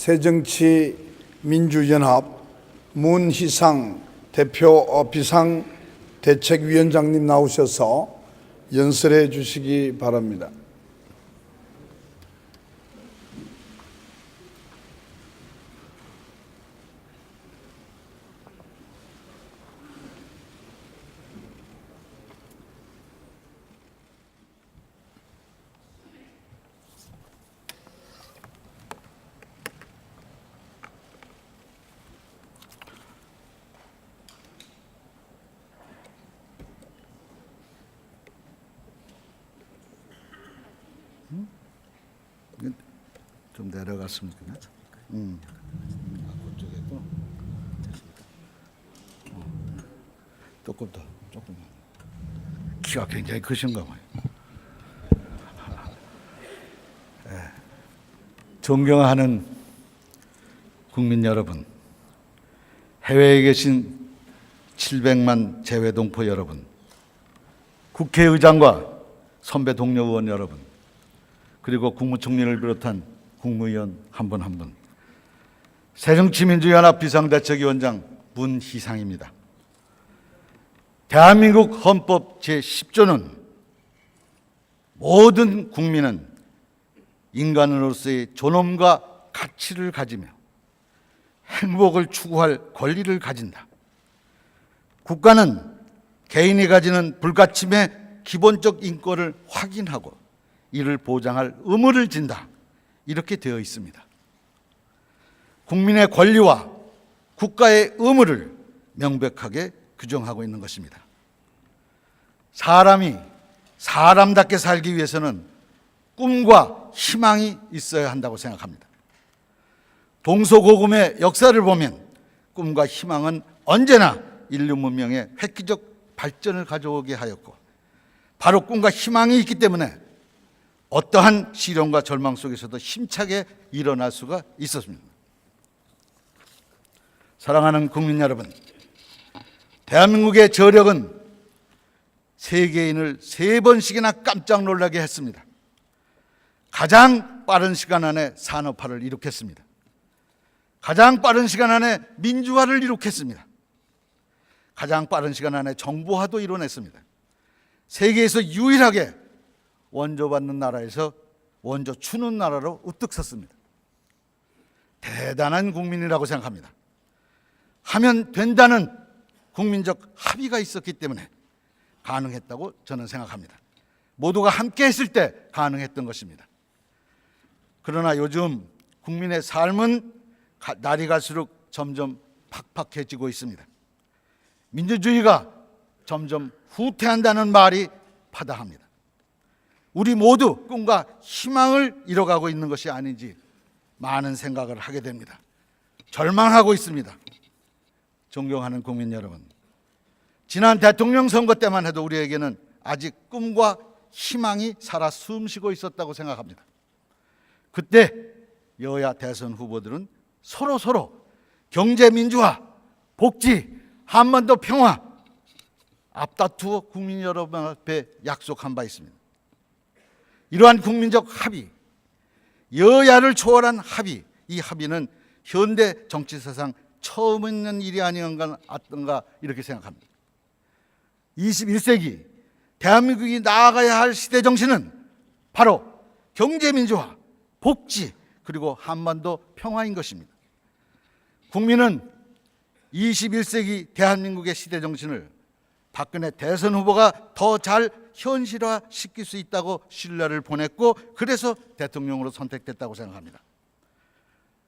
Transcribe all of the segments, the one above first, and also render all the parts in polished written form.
새정치민주연합 문희상 대표 비상대책위원장님 나오셔서 연설해 주시기 바랍니다. 좀 내려갔으면 좋겠네. 그쪽에도 조금 더, 조금만. 키가 굉장히 크신가 봐요. 존경하는 국민 여러분, 해외에 계신 700만 재외동포 여러분, 국회의장과 선배 동료 의원 여러분, 그리고 국무총리를 비롯한 국무위원 한 분 한 분, 새정치민주연합 비상대책위원장 문희상입니다. 대한민국 헌법 제10조는 모든 국민은 인간으로서의 존엄과 가치를 가지며 행복을 추구할 권리를 가진다. 국가는 개인이 가지는 불가침의 기본적 인권을 확인하고 이를 보장할 의무를 진다. 이렇게 되어 있습니다. 국민의 권리와 국가의 의무를 명백하게 규정하고 있는 것입니다. 사람이 사람답게 살기 위해서는 꿈과 희망이 있어야 한다고 생각합니다. 동서고금의 역사를 보면 꿈과 희망은 언제나 인류 문명의 획기적 발전을 가져오게 하였고, 바로 꿈과 희망이 있기 때문에 어떠한 시련과 절망 속에서도 힘차게 일어날 수가 있었습니다. 사랑하는 국민 여러분, 대한민국의 저력은 세계인을 3번씩이나 깜짝 놀라게 했습니다. 가장 빠른 시간 안에 산업화를 이룩했습니다. 가장 빠른 시간 안에 민주화를 이룩했습니다. 가장 빠른 시간 안에 정보화도 이뤄냈습니다. 세계에서 유일하게 원조 받는 나라에서 원조 주는 나라로 우뚝 섰습니다. 대단한 국민이라고 생각합니다. 하면 된다는 국민적 합의가 있었기 때문에 가능했다고 저는 생각합니다. 모두가 함께 했을 때 가능했던 것입니다. 그러나 요즘 국민의 삶은 날이 갈수록 점점 팍팍해지고 있습니다. 민주주의가 점점 후퇴한다는 말이 파다합니다. 우리 모두 꿈과 희망을 잃어가고 있는 것이 아닌지 많은 생각을 하게 됩니다. 절망하고 있습니다. 존경하는 국민 여러분, 지난 대통령 선거 때만 해도 우리에게는 아직 꿈과 희망이 살아 숨쉬고 있었다고 생각합니다. 그때 여야 대선 후보들은 서로 경제 민주화, 복지, 한반도 평화 앞다투어 국민 여러분 앞에 약속한 바 있습니다. 이러한 국민적 합의, 여야를 초월한 합의, 이 합의는 현대 정치사상 처음 있는 일이 아니었던가 이렇게 생각합니다. 21세기 대한민국이 나아가야 할 시대 정신은 바로 경제민주화, 복지, 그리고 한반도 평화인 것입니다. 국민은 21세기 대한민국의 시대 정신을 박근혜 대선 후보가 더 잘 현실화시킬 수 있다고 신뢰를 보냈고, 그래서 대통령으로 선택됐다고 생각합니다.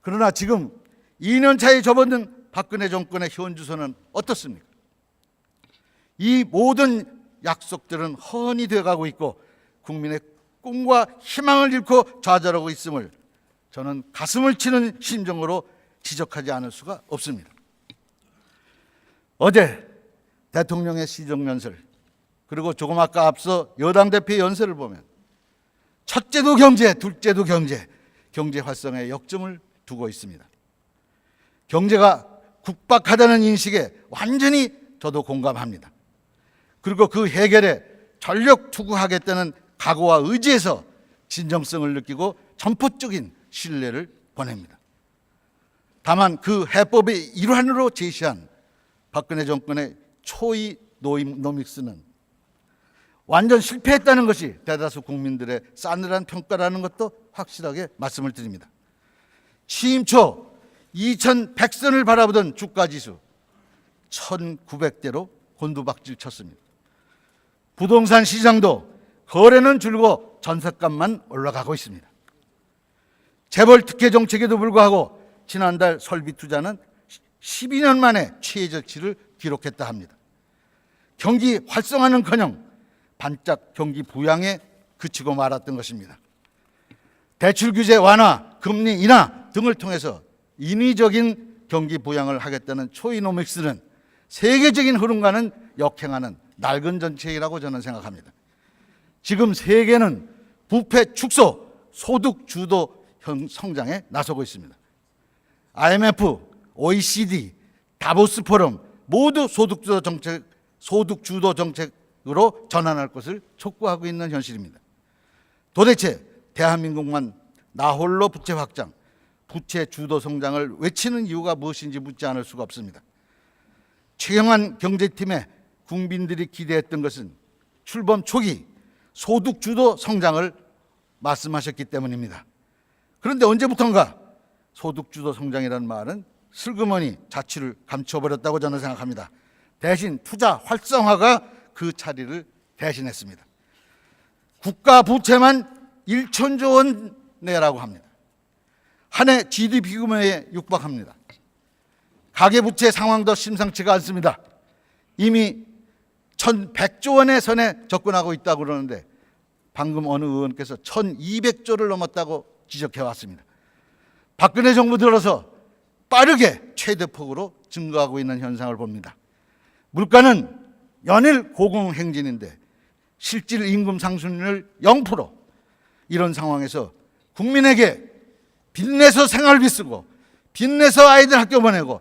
그러나 지금 2년 차에 접어든 박근혜 정권의 현주소는 어떻습니까? 이 모든 약속들은 허언이 되어가고 있고 국민의 꿈과 희망을 잃고 좌절하고 있음을 저는 가슴을 치는 심정으로 지적하지 않을 수가 없습니다. 어제 대통령의 시정연설, 그리고 조금 아까 앞서 여당 대표의 연설을 보면 첫째도 경제, 둘째도 경제 활성화에 역점을 두고 있습니다. 경제가 국박하다는 인식에 완전히 저도 공감합니다. 그리고 그 해결에 전력 투구하겠다는 각오와 의지에서 진정성을 느끼고 전폭적인 신뢰를 보냅니다. 다만 그 해법의 일환으로 제시한 박근혜 정권의 초이 노믹스는 완전 실패했다는 것이 대다수 국민들의 싸늘한 평가라는 것도 확실하게 말씀을 드립니다. 취임 초 2100선을 바라보던 주가지수 1900대로 곤두박질 쳤습니다. 부동산 시장도 거래는 줄고 전셋값만 올라가고 있습니다. 재벌 특혜 정책에도 불구하고 지난달 설비 투자는 12년 만에 최저치를 기록했다 합니다. 경기 활성화는커녕 반짝 경기 부양에 그치고 말았던 것입니다. 대출 규제 완화, 금리 인하 등을 통해서 인위적인 경기 부양을 하겠다는 초이노믹스는 세계적인 흐름과는 역행하는 낡은 정책이라고 저는 생각합니다. 지금 세계는 부패 축소, 소득 주도 성장에 나서고 있습니다. IMF, OECD, 다보스 포럼 모두 소득 주도 정책으로 전환할 것을 촉구하고 있는 현실입니다. 도대체 대한민국만 나홀로 부채 확장, 부채 주도 성장을 외치는 이유가 무엇인지 묻지 않을 수가 없습니다. 최경환 경제팀의 국민들이 기대했던 것은 출범 초기 소득 주도 성장을 말씀하셨기 때문입니다. 그런데 언제부턴가 소득 주도 성장이라는 말은 슬그머니 자취를 감춰버렸다고 저는 생각합니다. 대신 투자 활성화가 그 자리를 대신했습니다. 국가 부채만 1천조 원 내라고 합니다. 한 해 GDP 규모에 육박합니다. 가계부채 상황도 심상치가 않습니다. 이미 1100조 원의 선에 접근하고 있다고 그러는데 방금 어느 의원께서 1200조를 넘었다고 지적해 왔습니다. 박근혜 정부 들어서 빠르게 최대폭으로 증가하고 있는 현상을 봅니다. 물가는 연일 고공행진인데 실질 임금 상승률 0%, 이런 상황에서 국민에게 빚내서 생활비 쓰고 빚내서 아이들 학교 보내고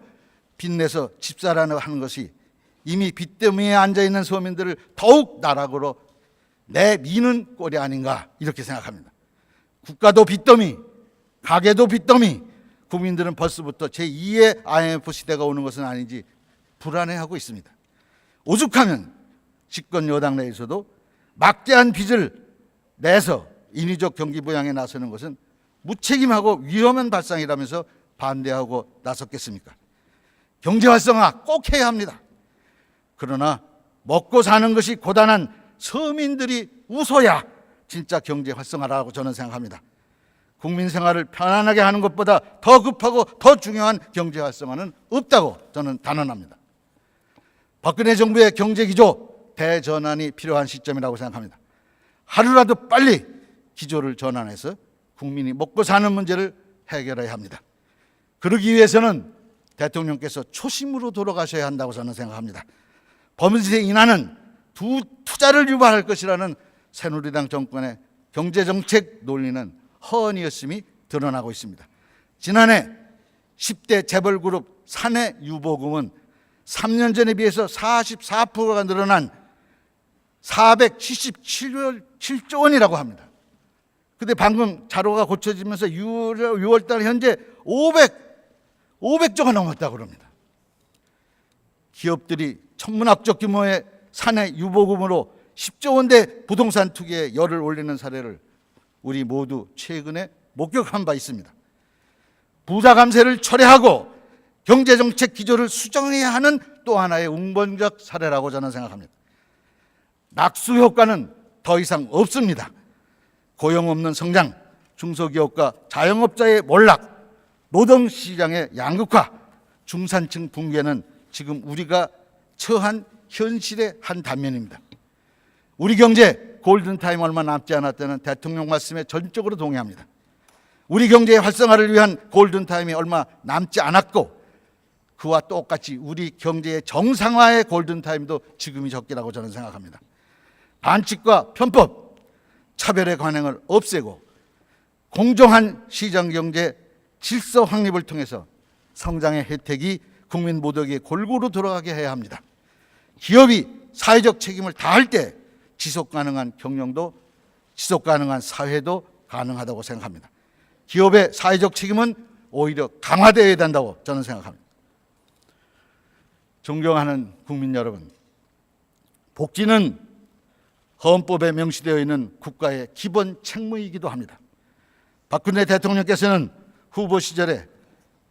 빚내서 집사라는 하는 것이 이미 빚더미에 앉아있는 서민들을 더욱 나락으로 내미는 꼴이 아닌가, 이렇게 생각합니다. 국가도 빚더미, 가계도 빚더미, 국민들은 벌써부터 제2의 IMF 시대가 오는 것은 아닌지 불안해하고 있습니다. 오죽하면 집권 여당 내에서도 막대한 빚을 내서 인위적 경기 부양에 나서는 것은 무책임하고 위험한 발상이라면서 반대하고 나섰겠습니까? 경제 활성화 꼭 해야 합니다. 그러나 먹고 사는 것이 고단한 서민들이 웃어야 진짜 경제 활성화라고 저는 생각합니다. 국민 생활을 편안하게 하는 것보다 더 급하고 더 중요한 경제 활성화는 없다고 저는 단언합니다. 박근혜 정부의 경제 기조 대전환이 필요한 시점이라고 생각합니다. 하루라도 빨리 기조를 전환해서 국민이 먹고 사는 문제를 해결해야 합니다. 그러기 위해서는 대통령께서 초심으로 돌아가셔야 한다고 저는 생각합니다. 범죄 인하는 투자를 유발할 것이라는 새누리당 정권의 경제정책 논리는 허언이었음이 드러나고 있습니다. 지난해 10대 재벌그룹 사내 유보금은 3년 전에 비해서 44%가 늘어난 477조 원이라고 합니다. 근데 방금 자료가 고쳐지면서 6월 달 현재 500조가 넘었다고 그럽니다. 기업들이 천문학적 규모의 사내 유보금으로 10조 원대 부동산 투기에 열을 올리는 사례를 우리 모두 최근에 목격한 바 있습니다. 부자 감세를 철회하고 경제정책 기조를 수정해야 하는 또 하나의 웅변적 사례라고 저는 생각합니다. 낙수 효과는 더 이상 없습니다. 고용 없는 성장, 중소기업과 자영업자의 몰락, 노동시장의 양극화, 중산층 붕괴는 지금 우리가 처한 현실의 한 단면입니다. 우리 경제 골든타임 얼마 남지 않았다는 대통령 말씀에 전적으로 동의합니다. 우리 경제의 활성화를 위한 골든타임이 얼마 남지 않았고 그와 똑같이 우리 경제의 정상화의 골든타임도 지금이 적기라고 저는 생각합니다. 반칙과 편법, 차별의 관행을 없애고 공정한 시장경제 질서 확립을 통해서 성장의 혜택이 국민 모두에게 골고루 돌아가게 해야 합니다. 기업이 사회적 책임을 다할 때 지속가능한 경영도 지속가능한 사회도 가능하다고 생각합니다. 기업의 사회적 책임은 오히려 강화되어야 된다고 저는 생각합니다. 존경하는 국민 여러분, 복지는 헌법에 명시되어 있는 국가의 기본 책무이기도 합니다. 박근혜 대통령께서는 후보 시절에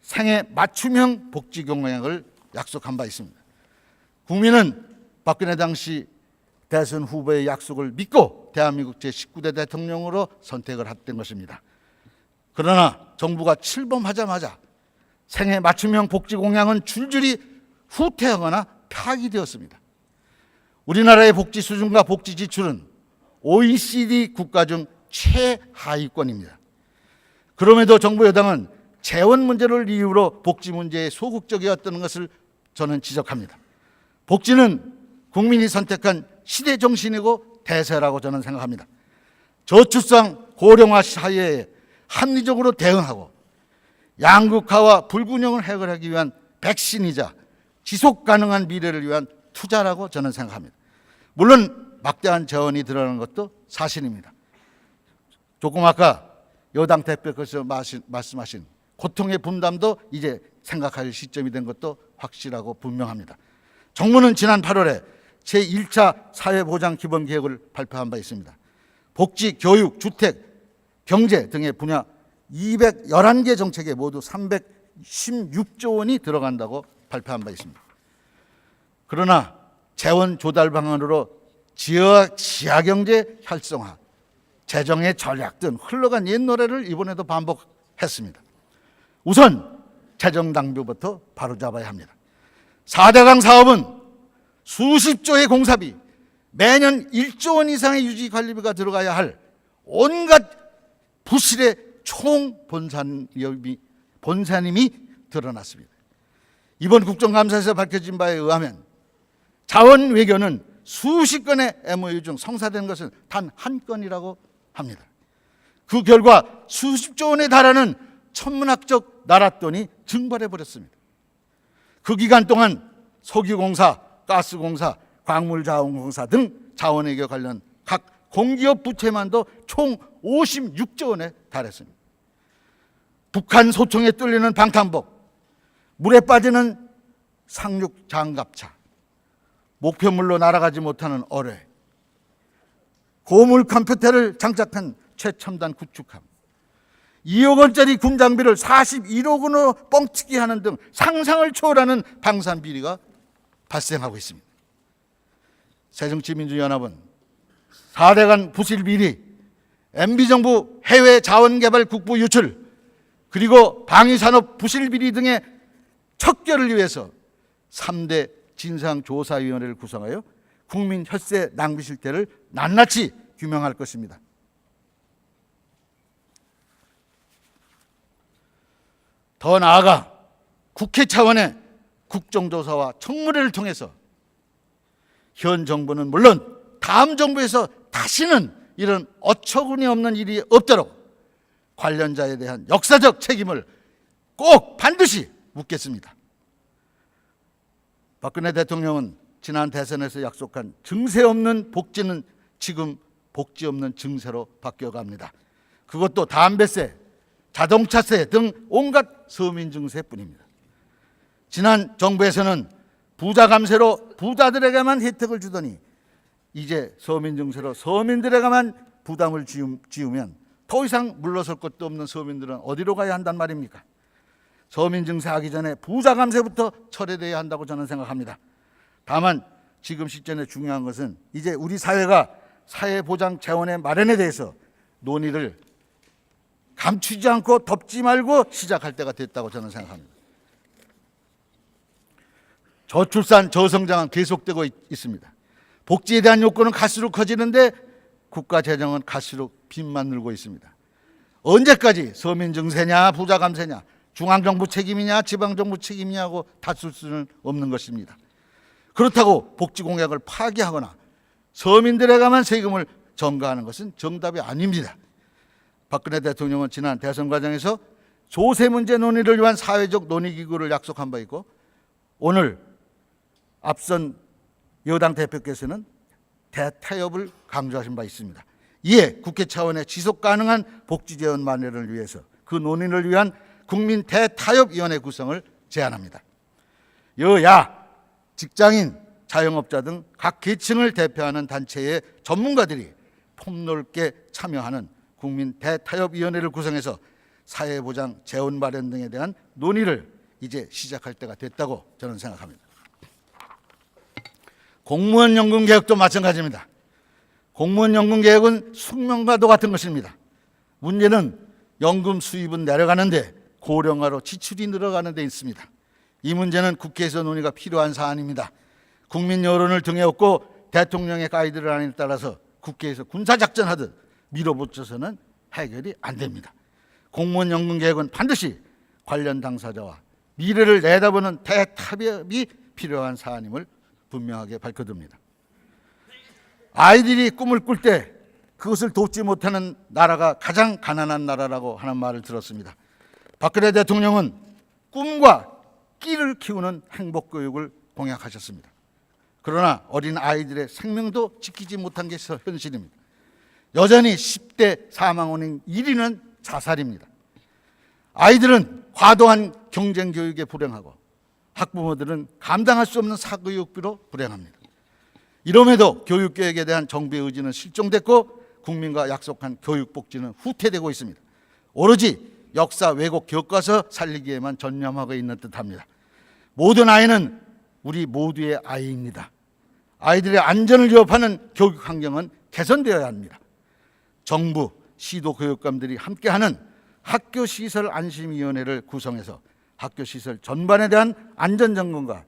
생애 맞춤형 복지 공약을 약속한 바 있습니다. 국민은 박근혜 당시 대선 후보의 약속을 믿고 대한민국 제19대 대통령으로 선택을 했던 것입니다. 그러나 정부가 출범하자마자 생애 맞춤형 복지 공약은 줄줄이 후퇴하거나 파기되었습니다. 우리나라의 복지 수준과 복지 지출은 OECD 국가 중 최하위권입니다. 그럼에도 정부 여당은 재원 문제를 이유로 복지 문제에 소극적이었다는 것을 저는 지적합니다. 복지는 국민이 선택한 시대 정신이고 대세라고 저는 생각합니다. 저출산 고령화 사회에 합리적으로 대응하고 양극화와 불균형을 해결하기 위한 백신이자 지속 가능한 미래를 위한 투자라고 저는 생각합니다. 물론 막대한 재원이 들어가는 것도 사실입니다. 조금 아까 여당 대표께서 말씀하신 고통의 분담도 이제 생각할 시점이 된 것도 확실하고 분명합니다. 정부는 지난 8월에 제1차 사회보장기본계획을 발표한 바 있습니다. 복지, 교육, 주택, 경제 등의 분야 211개 정책에 모두 316조 원이 들어간다고 발표한 바 있습니다. 그러나 재원 조달 방안으로 지하경제 활성화, 재정의 전략 등 흘러간 옛 노래를 이번에도 반복했습니다. 우선 재정 낭비부터 바로잡아야 합니다. 4대강 사업은 수십조의 공사비, 매년 1조 원 이상의 유지 관리비가 들어가야 할 온갖 부실의 본산임이 드러났습니다. 이번 국정감사에서 밝혀진 바에 의하면 자원 외교는 수십 건의 MOU 중 성사된 것은 단 한 건이라고 합니다. 그 결과 수십조 원에 달하는 천문학적 나랏돈이 증발해 버렸습니다. 그 기간 동안 석유공사, 가스공사, 광물자원공사 등 자원외교 관련 각 공기업 부채만도 총 56조 원에 달했습니다. 북한 소총에 뚫리는 방탄복, 물에 빠지는 상륙 장갑차, 목표물로 날아가지 못하는 어뢰, 고물 컴퓨터를 장착한 최첨단 구축함, 2억 원짜리 군 장비를 41억 원으로 뻥튀기 하는 등 상상을 초월하는 방산 비리가 발생하고 있습니다. 새정치민주연합은 4대간 부실 비리, MB정부 해외 자원개발 국부 유출, 그리고 방위산업 부실 비리 등의 척결을 위해서 3대 진상조사위원회를 구성하여 국민 혈세 낭비 실태를 낱낱이 규명할 것입니다. 더 나아가 국회 차원의 국정조사와 청문회를 통해서 현 정부는 물론 다음 정부에서 다시는 이런 어처구니 없는 일이 없도록 관련자에 대한 역사적 책임을 꼭 반드시 묻겠습니다. 박근혜 대통령은 지난 대선에서 약속한 증세 없는 복지는 지금 복지 없는 증세로 바뀌어갑니다. 그것도 담배세, 자동차세 등 온갖 서민 증세뿐입니다. 지난 정부에서는 부자 감세로 부자들에게만 혜택을 주더니 이제 서민 증세로 서민들에게만 부담을 지우면 더 이상 물러설 것도 없는 서민들은 어디로 가야 한단 말입니까? 서민 증세하기 전에 부자 감세부터 철회돼야 한다고 저는 생각합니다. 다만 지금 시점에 중요한 것은 이제 우리 사회가 사회보장 재원의 마련에 대해서 논의를 감추지 않고 덮지 말고 시작할 때가 됐다고 저는 생각합니다. 저출산, 저성장은 계속되고 있습니다. 복지에 대한 요건은 갈수록 커지는데 국가 재정은 갈수록 빚만 늘고 있습니다. 언제까지 서민 증세냐 부자 감세냐 중앙정부 책임이냐 지방정부 책임이냐고 다툴 수는 없는 것입니다. 그렇다고 복지 공약을 파기하거나 서민들에게만 세금을 전가하는 것은 정답이 아닙니다. 박근혜 대통령은 지난 대선 과정에서 조세 문제 논의를 위한 사회적 논의기구를 약속한 바 있고 오늘 앞선 여당 대표께서는 대타협을 강조하신 바 있습니다. 이에 국회 차원의 지속 가능한 복지 재원 마련을 위해서 그 논의를 위한 국민 대타협위원회 구성을 제안합니다. 여야, 직장인, 자영업자 등 각 계층을 대표하는 단체의 전문가들이 폭넓게 참여하는 국민 대타협위원회를 구성해서 사회보장, 재원 마련 등에 대한 논의를 이제 시작할 때가 됐다고 저는 생각합니다. 공무원 연금 개혁도 마찬가지입니다. 공무원 연금 개혁은 숙명과도 같은 것입니다. 문제는 연금 수입은 내려가는데 고령화로 지출이 늘어가는 데 있습니다. 이 문제는 국회에서 논의가 필요한 사안입니다. 국민 여론을 등에 업고 대통령의 가이드라인에 따라서 국회에서 군사작전하듯 밀어붙여서는 해결이 안 됩니다. 공무원 연금 개혁은 반드시 관련 당사자와 미래를 내다보는 대타협이 필요한 사안임을 분명하게 밝혀둡니다. 아이들이 꿈을 꿀 때 그것을 돕지 못하는 나라가 가장 가난한 나라라고 하는 말을 들었습니다. 박근혜 대통령은 꿈과 끼를 키우는 행복교육을 공약하셨습니다. 그러나 어린 아이들의 생명도 지키지 못한 게 현실입니다. 여전히 10대 사망 원인 1위는 자살입니다. 아이들은 과도한 경쟁 교육에 불행하고 학부모들은 감당할 수 없는 사교육비로 불행합니다. 이럼에도 교육개혁에 대한 정부의 의지는 실종됐고 국민과 약속한 교육복지는 후퇴되고 있습니다. 오로지 역사 왜곡 교과서 살리기에만 전념하고 있는 듯합니다. 모든 아이는 우리 모두의 아이입니다. 아이들의 안전을 위협하는 교육 환경은 개선되어야 합니다. 정부, 시도 교육감들이 함께하는 학교시설 안심위원회를 구성해서 학교시설 전반에 대한 안전점검과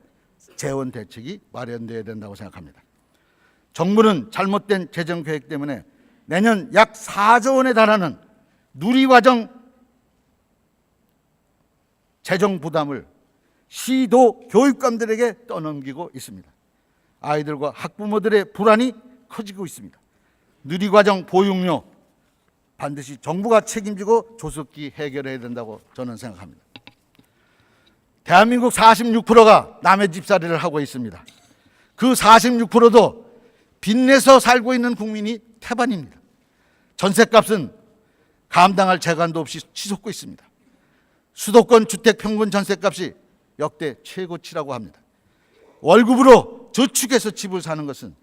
재원 대책이 마련되어야 된다고 생각합니다. 정부는 잘못된 재정계획 때문에 내년 약 4조 원에 달하는 누리과정 재정 부담을 시도 교육감들에게 떠넘기고 있습니다. 아이들과 학부모들의 불안이 커지고 있습니다. 누리과정 보육료 반드시 정부가 책임지고 조속히 해결해야 된다고 저는 생각합니다. 대한민국 46%가 남의 집살이를 하고 있습니다. 그 46%도 빚내서 살고 있는 국민이 태반입니다. 전셋값은 감당할 재간도 없이 치솟고 있습니다. 수도권 주택 평균 전셋값이 역대 최고치라고 합니다. 월급으로 저축해서 집을 사는 것은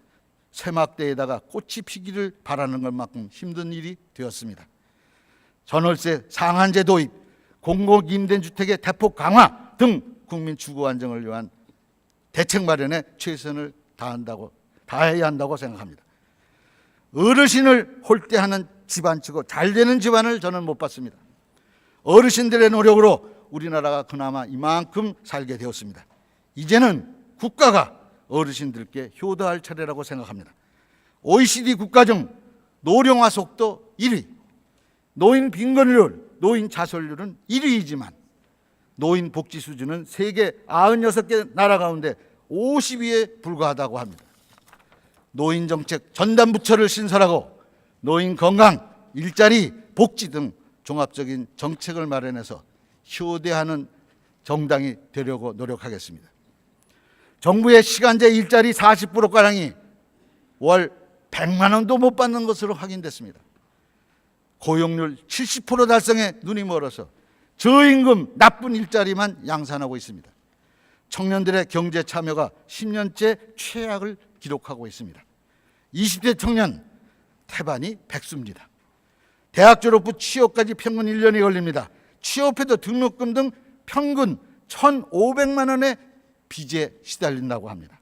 쇠막대에다가 꽃이 피기를 바라는 것만큼 힘든 일이 되었습니다. 전월세 상한제 도입, 공공임대주택의 대폭 강화 등 국민 주거 안정을 위한 대책 마련에 최선을 다해야 한다고 생각합니다. 어르신을 홀대하는 집안치고 잘 되는 집안을 저는 못 봤습니다. 어르신들의 노력으로 우리나라가 그나마 이만큼 살게 되었습니다. 이제는 국가가 어르신들께 효도할 차례라고 생각합니다. OECD 국가 중 노령화 속도 1위, 노인 빈곤율, 노인 자살률은 1위이지만 노인 복지 수준은 세계 96개 나라 가운데 50위에 불과하다고 합니다. 노인 정책 전담부처를 신설하고 노인 건강, 일자리, 복지 등 종합적인 정책을 마련해서 효대하는 정당이 되려고 노력하겠습니다. 정부의 시간제 일자리 40%가량이 월 100만 원도 못 받는 것으로 확인됐습니다. 고용률 70% 달성에 눈이 멀어서 저임금 나쁜 일자리만 양산하고 있습니다. 청년들의 경제 참여가 10년째 최악을 기록하고 있습니다. 20대 청년 태반이 백수입니다. 대학 졸업 후 취업까지 평균 1년이 걸립니다. 취업해도 등록금 등 평균 1,500만 원의 빚에 시달린다고 합니다.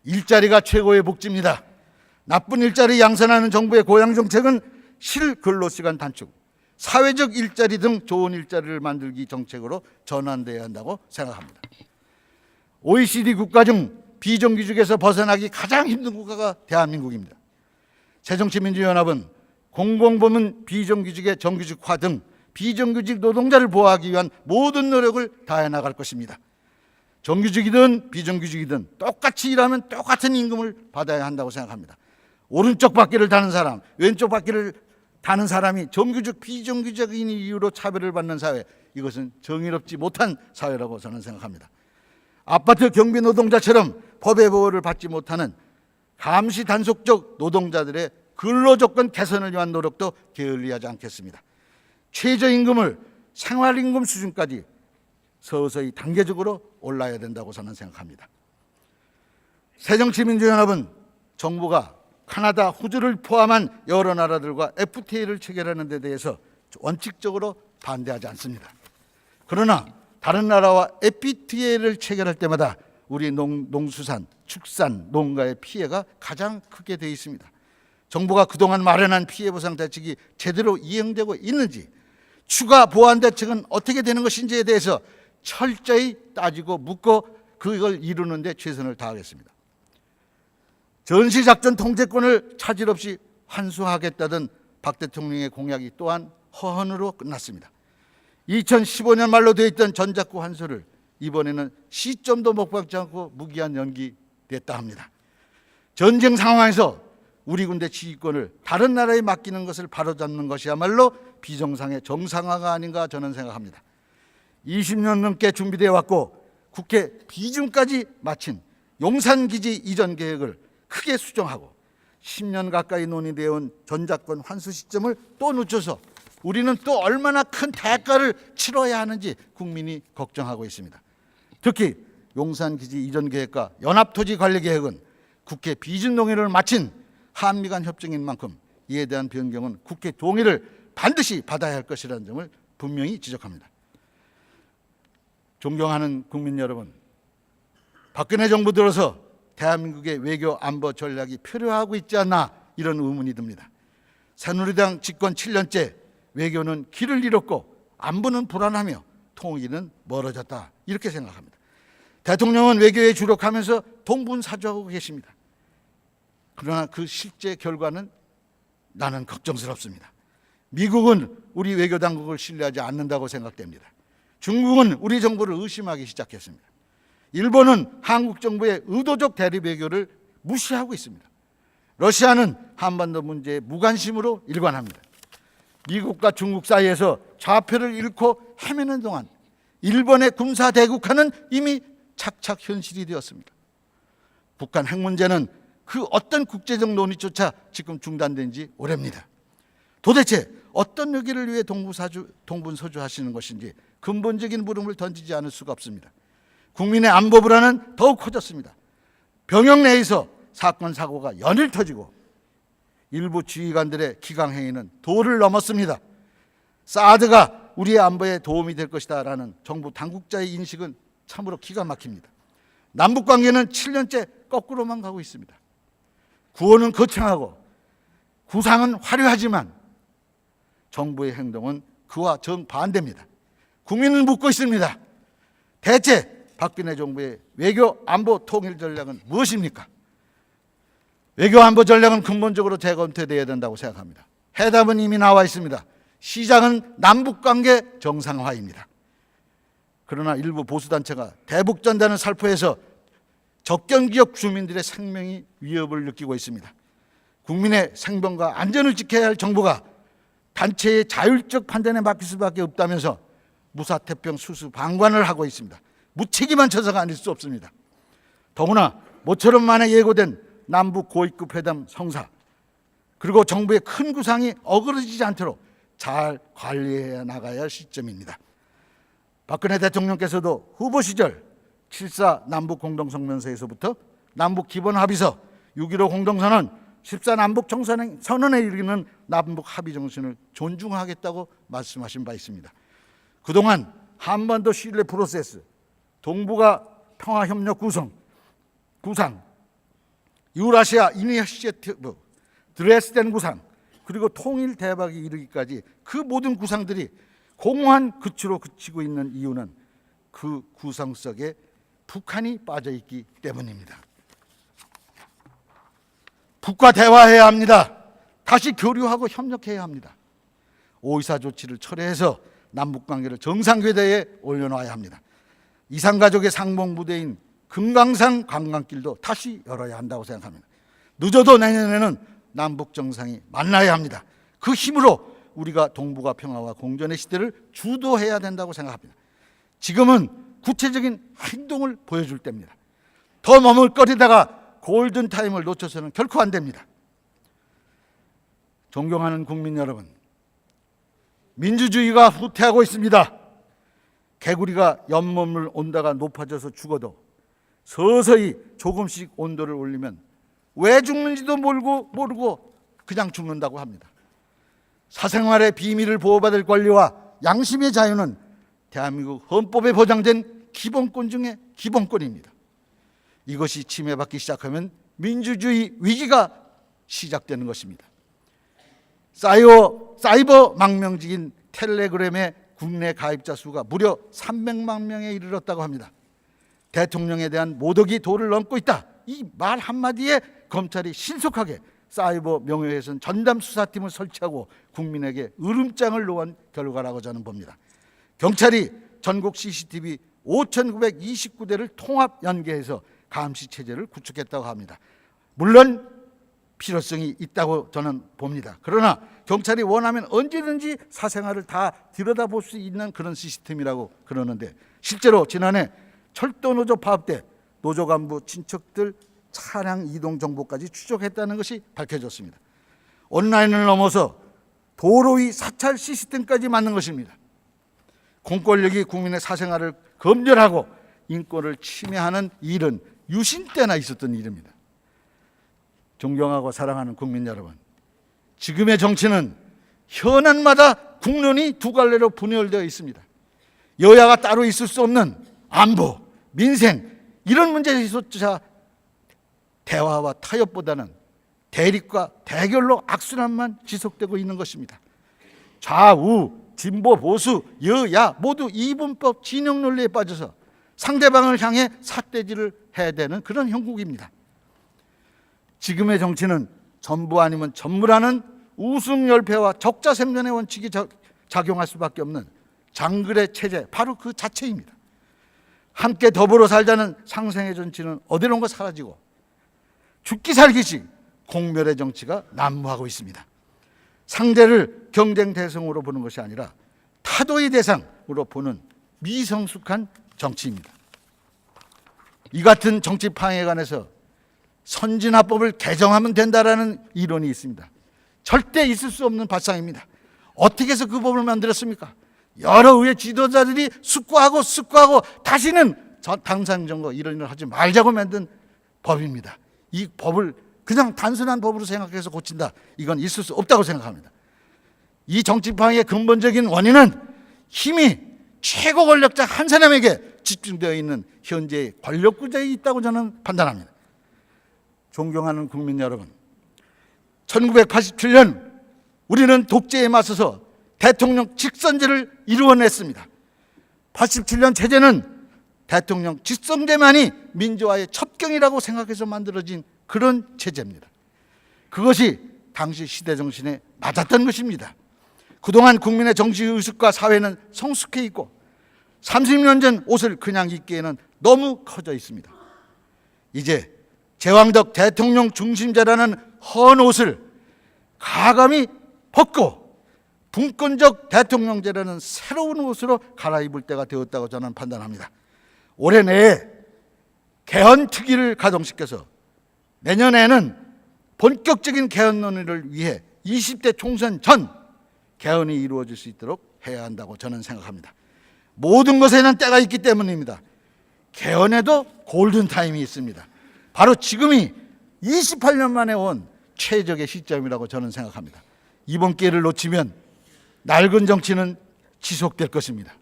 일자리가 최고의 복지입니다. 나쁜 일자리 양산하는 정부의 고양 정책은 실근로시간 단축, 사회적 일자리 등 좋은 일자리를 만들기 정책으로 전환되어야 한다고 생각합니다. OECD 국가 중 비정규직에서 벗어나기 가장 힘든 국가가 대한민국입니다. 새정치민주연합은 공공부문 비정규직의 정규직화 등 비정규직 노동자를 보호하기 위한 모든 노력을 다해 나갈 것입니다. 정규직이든 비정규직이든 똑같이 일하면 똑같은 임금을 받아야 한다고 생각합니다. 오른쪽 바퀴를 다는 사람, 왼쪽 바퀴를 다는 사람이 정규직, 비정규직인 이유로 차별을 받는 사회, 이것은 정의롭지 못한 사회라고 저는 생각합니다. 아파트 경비 노동자처럼 법의 보호를 받지 못하는 감시 단속적 노동자들의 근로조건 개선을 위한 노력도 게을리하지 않겠습니다. 최저임금을 생활임금 수준까지 서서히 단계적으로 올라야 된다고 저는 생각합니다. 새정치민주연합은 정부가 카나다, 호주를 포함한 여러 나라들과 FTA를 체결하는 데 대해서 원칙적으로 반대하지 않습니다. 그러나 다른 나라와 FTA를 체결할 때마다 우리 농수산, 축산, 농가의 피해가 가장 크게 되어 있습니다. 정부가 그동안 마련한 피해 보상 대책이 제대로 이행되고 있는지, 추가 보완 대책은 어떻게 되는 것인지에 대해서 철저히 따지고 묻고 그걸 이루는 데 최선을 다하겠습니다. 전시작전 통제권을 차질 없이 환수하겠다던 박 대통령의 공약이 또한 허언으로 끝났습니다. 2015년 말로 되어 있던 전작구 환수를 이번에는 시점도 못 박지 않고 무기한 연기됐다 합니다. 전쟁 상황에서 우리 군대 지휘권을 다른 나라에 맡기는 것을 바로잡는 것이야말로 비정상의 정상화가 아닌가 저는 생각합니다. 20년 넘게 준비되어 왔고 국회 비준까지 마친 용산기지 이전 계획을 크게 수정하고 10년 가까이 논의되어 온 전작권 환수 시점을 또 늦춰서 우리는 또 얼마나 큰 대가를 치러야 하는지 국민이 걱정하고 있습니다. 특히 용산기지 이전 계획과 연합토지관리계획은 국회 비준 동의를 마친 한미 간 협정인 만큼 이에 대한 변경은 국회 동의를 반드시 받아야 할 것이라는 점을 분명히 지적합니다. 존경하는 국민 여러분, 박근혜 정부 들어서 대한민국의 외교 안보 전략이 표류하고 있지 않나 이런 의문이 듭니다. 새누리당 집권 7년째 외교는 길을 잃었고 안보는 불안하며 통일은 멀어졌다 이렇게 생각합니다. 대통령은 외교에 주력하면서 동분사주하고 계십니다. 그러나 그 실제 결과는 나는 걱정스럽습니다. 미국은 우리 외교 당국을 신뢰하지 않는다고 생각됩니다. 중국은 우리 정부를 의심하기 시작했습니다. 일본은 한국 정부의 의도적 대립 외교를 무시하고 있습니다. 러시아는 한반도 문제에 무관심으로 일관합니다. 미국과 중국 사이에서 좌표를 잃고 헤매는 동안 일본의 군사 대국화는 이미 착착 현실이 되었습니다. 북한 핵 문제는 그 어떤 국제적 논의조차 지금 중단된 지 오래입니다. 도대체 어떤 의기를 위해 동분서주 하시는 것인지 근본적인 물음을 던지지 않을 수가 없습니다. 국민의 안보 불안은 더욱 커졌습니다. 병역 내에서 사건 사고가 연일 터지고 일부 지휘관들의 기강행위는 도를 넘었습니다. 사드가 우리의 안보에 도움이 될 것이다라는 정부 당국자의 인식은 참으로 기가 막힙니다. 남북관계는 7년째 거꾸로만 가고 있습니다. 구호는 거창하고 구상은 화려하지만 정부의 행동은 그와 정반대입니다. 국민은 묻고 있습니다. 대체 박근혜 정부의 외교 안보 통일 전략은 무엇입니까? 외교 안보 전략은 근본적으로 재검토되어야 된다고 생각합니다. 해답은 이미 나와 있습니다. 시작은 남북관계 정상화입니다. 그러나 일부 보수단체가 대북전단을 살포해서 접경지역 주민들의 생명이 위협을 느끼고 있습니다. 국민의 생명과 안전을 지켜야 할 정부가 단체의 자율적 판단에 맡길 수밖에 없다면서 무사태평 수수 방관을 하고 있습니다. 무책임한 처사가 아닐 수 없습니다. 더구나 모처럼 만에 예고된 남북 고위급 회담 성사 그리고 정부의 큰 구상이 어그러지지 않도록 잘 관리해 나가야 할 시점입니다. 박근혜 대통령께서도 후보 시절 7.4 남북 공동성명서에서부터 남북 기본합의서, 6.15 공동선언, 14 남북 정선언에 이르는 남북 합의 정신을 존중하겠다고 말씀하신 바 있습니다. 그동안 한반도 신뢰 프로세스, 동북아 평화협력 구상, 유라시아 이니셔티브, 드레스덴 구상, 그리고 통일 대박이 이르기까지 그 모든 구상들이 공허한 끝으로 그치고 있는 이유는 그 구상 속에 북한이 빠져 있기 때문입니다. 북과 대화해야 합니다. 다시 교류하고 협력해야 합니다. 5.24 조치를 철회해서 남북관계를 정상궤도에 올려놔야 합니다. 이산가족의 상봉부대인 금강산 관광길도 다시 열어야 한다고 생각합니다. 늦어도 내년에는 남북 정상이 만나야 합니다. 그 힘으로 우리가 동북아 평화와 공존의 시대를 주도해야 된다고 생각합니다. 지금은 구체적인 행동을 보여줄 때입니다. 더 머물거리다가 골든타임을 놓쳐서는 결코 안 됩니다. 존경하는 국민 여러분, 민주주의가 후퇴하고 있습니다. 개구리가 연못물 온도가 높아져서 죽어도 서서히 조금씩 온도를 올리면 왜 죽는지도 모르고 그냥 죽는다고 합니다. 사생활의 비밀을 보호받을 권리와 양심의 자유는 대한민국 헌법에 보장된 기본권 중에 기본권입니다. 이것이 침해받기 시작하면 민주주의 위기가 시작되는 것입니다. 사이버 망명직인 텔레그램의 국내 가입자 수가 무려 300만 명에 이르렀다고 합니다. 대통령에 대한 모독이 도를 넘고 있다. 이 말 한마디에 검찰이 신속하게 사이버 명예훼손 전담 수사팀을 설치하고 국민에게 으름장을 놓은 결과라고 저는 봅니다. 경찰이 전국 CCTV 5,929대를 통합 연계해서 감시 체제를 구축했다고 합니다. 물론 필요성이 있다고 저는 봅니다. 그러나 경찰이 원하면 언제든지 사생활을 다 들여다볼 수 있는 그런 시스템이라고 그러는데, 실제로 지난해 철도노조 파업 때 노조 간부 친척들 차량 이동 정보까지 추적했다는 것이 밝혀졌습니다. 온라인을 넘어서 도로 위 사찰 시스템까지 만든 것입니다. 공권력이 국민의 사생활을 검열하고 인권을 침해하는 일은 유신 때나 있었던 일입니다. 존경하고 사랑하는 국민 여러분, 지금의 정치는 현안마다 국론이 두 갈래로 분열되어 있습니다. 여야가 따로 있을 수 없는 안보, 민생 이런 문제에서조차 대화와 타협보다는 대립과 대결로 악순환만 지속되고 있는 것입니다. 좌우, 진보, 보수, 여야 모두 이분법 진영 논리에 빠져서 상대방을 향해 삿대질을 해야 되는 그런 형국입니다. 지금의 정치는 전부 아니면 전무라는 우승열패와 적자생존의 원칙이 작용할 수밖에 없는 장글의 체제, 바로 그 자체입니다. 함께 더불어 살자는 상생의 정치는 어디론가 사라지고 죽기 살기식 공멸의 정치가 난무하고 있습니다. 상대를 경쟁 대상으로 보는 것이 아니라 타도의 대상으로 보는 미성숙한 정치입니다. 이 같은 정치 파행에 관해서 선진화법을 개정하면 된다라는 이론이 있습니다. 절대 있을 수 없는 발상입니다. 어떻게 해서 그 법을 만들었습니까? 여러 의회 지도자들이 숙고하고 다시는 당상정거 이런 일을 하지 말자고 만든 법입니다. 이 법을 그냥 단순한 법으로 생각해서 고친다, 이건 있을 수 없다고 생각합니다. 이 정치 파행의 근본적인 원인은 힘이 최고 권력자 한 사람에게 집중되어 있는 현재의 권력 구조에 있다고 저는 판단합니다. 존경하는 국민 여러분, 1987년 우리는 독재에 맞서서 대통령 직선제를 이루어냈습니다. 87년 체제는 대통령 직선제만이 민주화의 첩경이라고 생각해서 만들어진 그런 체제입니다. 그것이 당시 시대 정신에 맞았던 것입니다. 그동안 국민의 정치의식과 사회는 성숙해 있고 30년 전 옷을 그냥 입기에는 너무 커져 있습니다. 이제 제왕적 대통령 중심제라는 헌 옷을 가감히 벗고 분권적 대통령제라는 새로운 옷으로 갈아입을 때가 되었다고 저는 판단합니다. 올해 내에 개헌특위를 가동시켜서 내년에는 본격적인 개헌 논의를 위해 20대 총선 전 개헌이 이루어질 수 있도록 해야 한다고 저는 생각합니다. 모든 것에는 때가 있기 때문입니다. 개헌에도 골든타임이 있습니다. 바로 지금이 28년 만에 온 최적의 시점이라고 저는 생각합니다. 이번 기회를 놓치면 낡은 정치는 지속될 것입니다.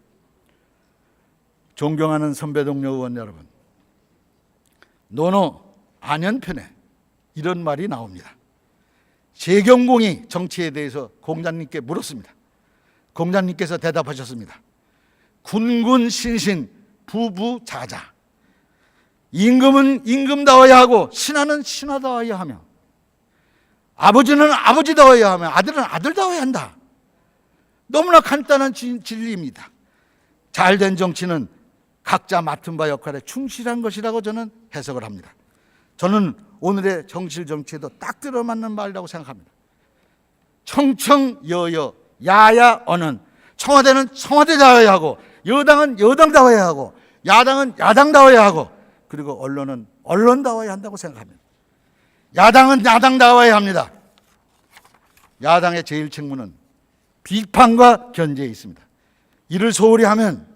존경하는 선배 동료 의원 여러분, 노노 안연편에 이런 말이 나옵니다. 재경공이 정치에 대해서 공자님께 물었습니다. 공자님께서 대답하셨습니다. 군군신신 부부자자. 임금은 임금다워야 하고 신하는 신하다워야 하며 아버지는 아버지다워야 하며 아들은 아들다워야 한다. 너무나 간단한 진리입니다. 잘된 정치는 각자 맡은 바 역할에 충실한 것이라고 저는 해석을 합니다. 저는 오늘의 정실 정치에도 딱 들어맞는 말이라고 생각합니다. 청청여여 야야어는 청와대는 청와대다워야 하고 여당은 여당다워야 하고 야당은 야당다워야 하고 그리고 언론은 언론다워야 한다고 생각합니다. 야당은 야당다워야 합니다. 야당의 제일 책무는 비판과 견제에 있습니다. 이를 소홀히 하면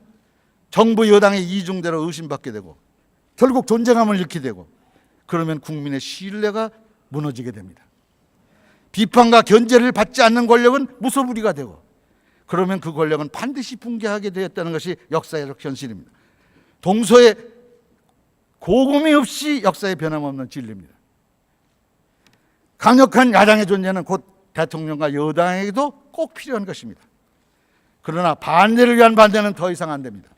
정부 여당의 이중대로 의심받게 되고 결국 존재감을 잃게 되고 그러면 국민의 신뢰가 무너지게 됩니다. 비판과 견제를 받지 않는 권력은 무소불위가 되고 그러면 그 권력은 반드시 붕괴하게 되었다는 것이 역사적 현실입니다. 동서에 고금이 없이 역사에 변함없는 진리입니다. 강력한 야당의 존재는 곧 대통령과 여당에게도 꼭 필요한 것입니다. 그러나 반대를 위한 반대는 더 이상 안 됩니다.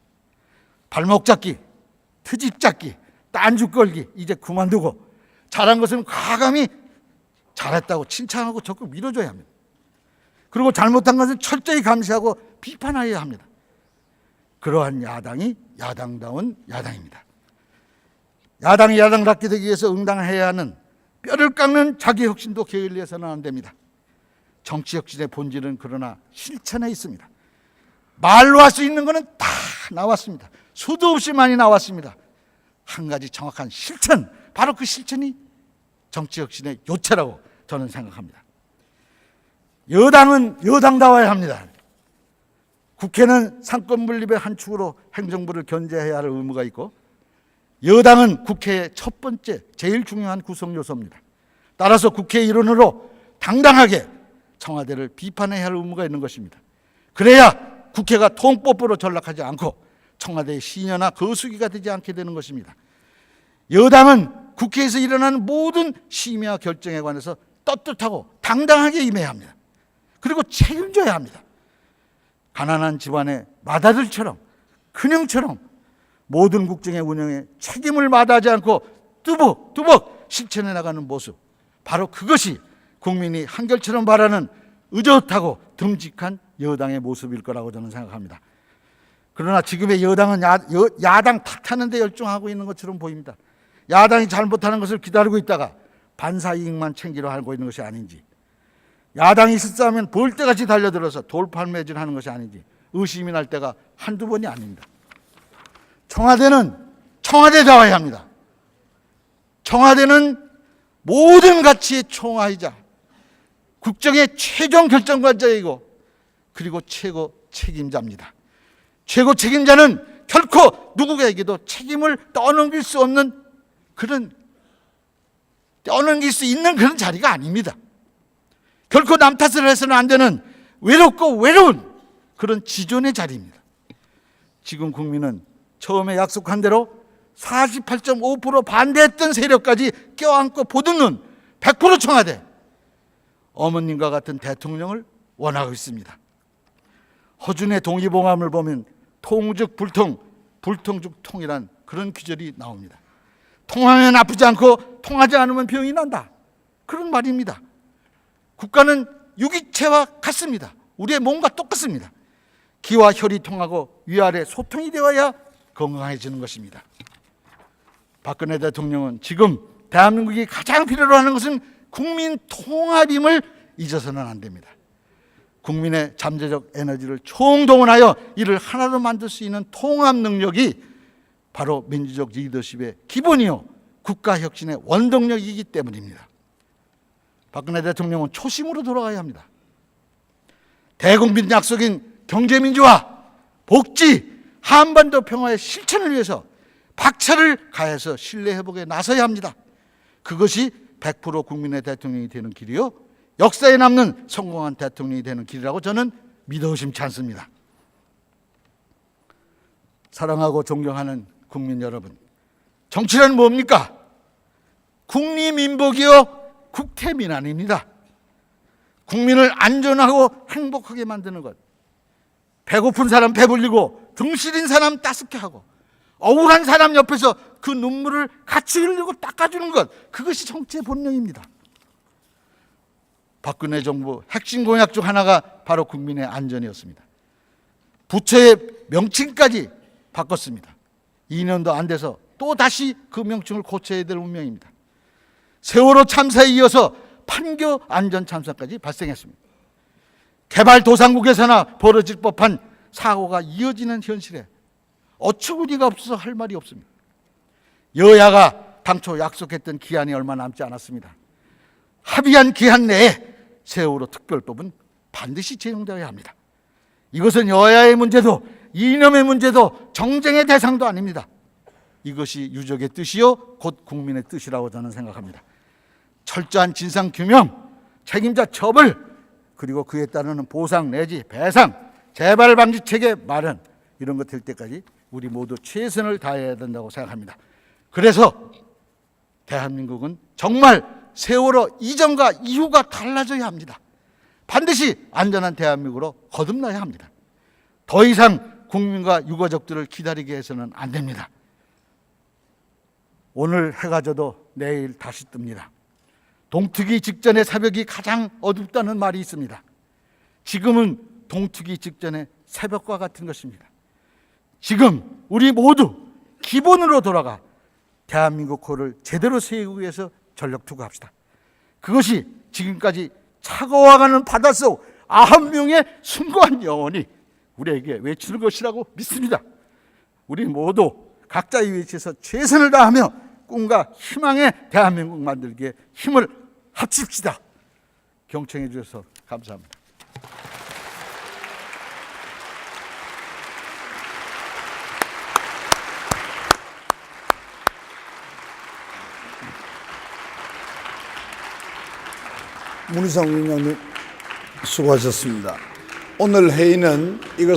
발목 잡기, 트집 잡기, 딴죽 걸기 이제 그만두고 잘한 것은 과감히 잘했다고 칭찬하고 적극 밀어줘야 합니다. 그리고 잘못한 것은 철저히 감시하고 비판해야 합니다. 그러한 야당이 야당다운 야당입니다. 야당이 야당답게 되기 위해서 응당해야 하는 뼈를 깎는 자기 혁신도 게을리해서는 안 됩니다. 정치 혁신의 본질은 그러나 실천에 있습니다. 말로 할 수 있는 것은 다 나왔습니다. 수도 없이 많이 나왔습니다. 한 가지 정확한 실천, 바로 그 실천이 정치 혁신의 요체라고 저는 생각합니다. 여당은 여당다워야 합니다. 국회는 상권 분립의 한 축으로 행정부를 견제해야 할 의무가 있고 여당은 국회의 첫 번째 제일 중요한 구성 요소입니다. 따라서 국회 일원으로 당당하게 청와대를 비판해야 할 의무가 있는 것입니다. 그래야 국회가 통법으로 전락하지 않고 청와대의 시녀나 거수기가 되지 않게 되는 것입니다. 여당은 국회에서 일어나는 모든 심의와 결정에 관해서 떳떳하고 당당하게 임해야 합니다. 그리고 책임져야 합니다. 가난한 집안의 맏아들처럼 큰형처럼 모든 국정의 운영에 책임을 마다하지 않고 뚜벅뚜벅 실천해 나가는 모습, 바로 그것이 국민이 한결처럼 바라는 의젓하고 듬직한 여당의 모습일 거라고 저는 생각합니다. 그러나 지금의 여당은 야당 탓하는 데 열중하고 있는 것처럼 보입니다. 야당이 잘못하는 것을 기다리고 있다가 반사이익만 챙기려 하고 있는 것이 아닌지, 야당이 실수하면 벌떼같이 달려들어서 돌팔매질하는 것이 아닌지 의심이 날 때가 한두 번이 아닙니다. 청와대는 청와대다워야 합니다. 청와대는 모든 가치의 총화이자 국정의 최종 결정관자이고 그리고 최고 책임자입니다. 최고 책임자는 결코 누구에게도 책임을 떠넘길 수 없는 떠넘길 수 있는 그런 자리가 아닙니다. 결코 남 탓을 해서는 안 되는 외롭고 외로운 그런 지존의 자리입니다. 지금 국민은 처음에 약속한 대로 48.5% 반대했던 세력까지 껴안고 보듬는 100% 청와대, 어머님과 같은 대통령을 원하고 있습니다. 허준의 동의봉함을 보면 통즉 불통, 불통즉 통이란 그런 귀절이 나옵니다. 통하면 아프지 않고 통하지 않으면 병이 난다, 그런 말입니다. 국가는 유기체와 같습니다. 우리의 몸과 똑같습니다. 기와 혈이 통하고 위아래 소통이 되어야 건강해지는 것입니다. 박근혜 대통령은 지금 대한민국이 가장 필요로 하는 것은 국민 통합임을 잊어서는 안 됩니다. 국민의 잠재적 에너지를 총동원하여 이를 하나로 만들 수 있는 통합 능력이 바로 민주적 리더십의 기본이요 국가혁신의 원동력이기 때문입니다. 박근혜 대통령은 초심으로 돌아가야 합니다. 대국민 약속인 경제민주화, 복지, 한반도 평화의 실천을 위해서 박차를 가해서 신뢰회복에 나서야 합니다. 그것이 100% 국민의 대통령이 되는 길이요 역사에 남는 성공한 대통령이 되는 길이라고 저는 믿어 의심치 않습니다. 사랑하고 존경하는 국민 여러분, 정치란 뭡니까? 국리민복이요 국태민안입니다. 국민을 안전하고 행복하게 만드는 것, 배고픈 사람 배불리고 등 시린 사람 따숩게 하고 억울한 사람 옆에서 그 눈물을 같이 흘리고 닦아주는 것, 그것이 정치의 본능입니다. 박근혜 정부 핵심 공약 중 하나가 바로 국민의 안전이었습니다. 부처의 명칭까지 바꿨습니다. 2년도 안 돼서 또 다시 그 명칭을 고쳐야 될 운명입니다. 세월호 참사에 이어서 판교 안전 참사까지 발생했습니다. 개발도상국에서나 벌어질 법한 사고가 이어지는 현실에 어처구니가 없어서 할 말이 없습니다. 여야가 당초 약속했던 기한이 얼마 남지 않았습니다. 합의한 기한 내에 세월호 특별법은 반드시 제정되어야 합니다. 이것은 여야의 문제도 이념의 문제도 정쟁의 대상도 아닙니다. 이것이 유족의 뜻이요 곧 국민의 뜻이라고 저는 생각합니다. 철저한 진상규명, 책임자 처벌, 그리고 그에 따르는 보상 내지 배상, 재발 방지 체계 마련, 이런 것 될 때까지 우리 모두 최선을 다해야 된다고 생각합니다. 그래서 대한민국은 정말 세월호 이전과 이후가 달라져야 합니다. 반드시 안전한 대한민국으로 거듭나야 합니다. 더 이상 국민과 유가족들을 기다리게 해서는 안 됩니다. 오늘 해가 져도 내일 다시 뜹니다. 동트기 직전의 새벽이 가장 어둡다는 말이 있습니다. 지금은 동트기 직전의 새벽과 같은 것입니다. 지금 우리 모두 기본으로 돌아가 대한민국 호를 제대로 세우기 위해서 전력 투구합시다. 그것이 지금까지 차가워가는 바닷속 9명의 숭고한 영혼이 우리에게 외치는 것이라고 믿습니다. 우리 모두 각자의 위치에서 최선을 다하며 꿈과 희망의 대한민국 만들기에 힘을 합칩시다. 경청해 주셔서 감사합니다. 문희상 위원장님 수고하셨습니다. 오늘 회의는 이것